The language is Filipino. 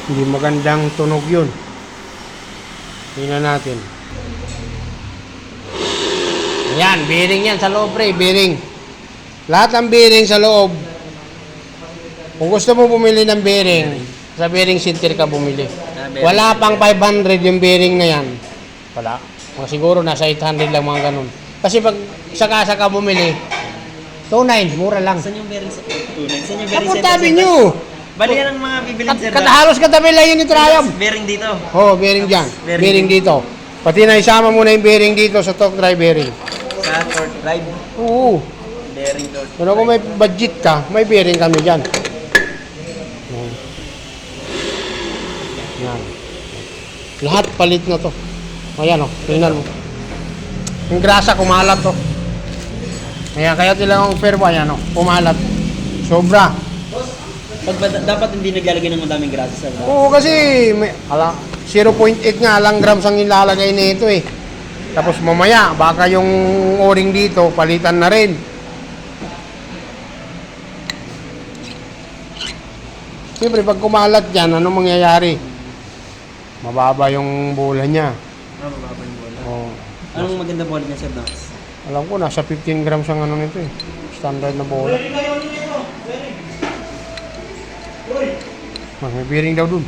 Hindi magandang tunog yun. Tingnan natin. Ayan, bearing yan sa loob, pre. Bearing. Lahat ng bearing sa loob. Kung gusto mo bumili ng bearing, sa bearing center ka bumili. Wala pang 500 yung bearing na yan. Wala. Mga siguro nasa 800 lang mga ganun. Kasi pag saka bumili, 2.9, mura lang. Saan yung bearing sa 2.9? Saan yung bearing Kapag tabi nyo. Bali yan ang mga bibiling sir. Halos katabi lang yun ni Triumph. Bearing dito. Oo, bearing dyan. Bearing dito. Pati na isama mo na yung bearing dito sa torque drive bearing. Sa torque drive. Oo. Bearing torque. Pero kung may budget ka, may bearing kami dyan. Yan. Lahat palit na to. Ayan o, tingnan mo. Yung grasa kumalat to. Ayan, kaya tilang fair ba yan o, kumalat. Sobra. Dapat hindi naglalagay ng madaming grasa sa loob. Oo, kasi may, 0.8 nga lang grams ang ilalagay nito eh. Tapos mamaya, baka yung o-ring dito, palitan na rin. Siyempre, pag kumalat yan, anong mangyayari? Mababa yung bola niya. Mababa yung bola. Oo. Anong maganda bola niya sir, Nox? Alam ko, nasa 15 grams ang ano nito eh. Standard na bola. May bearing daw dun.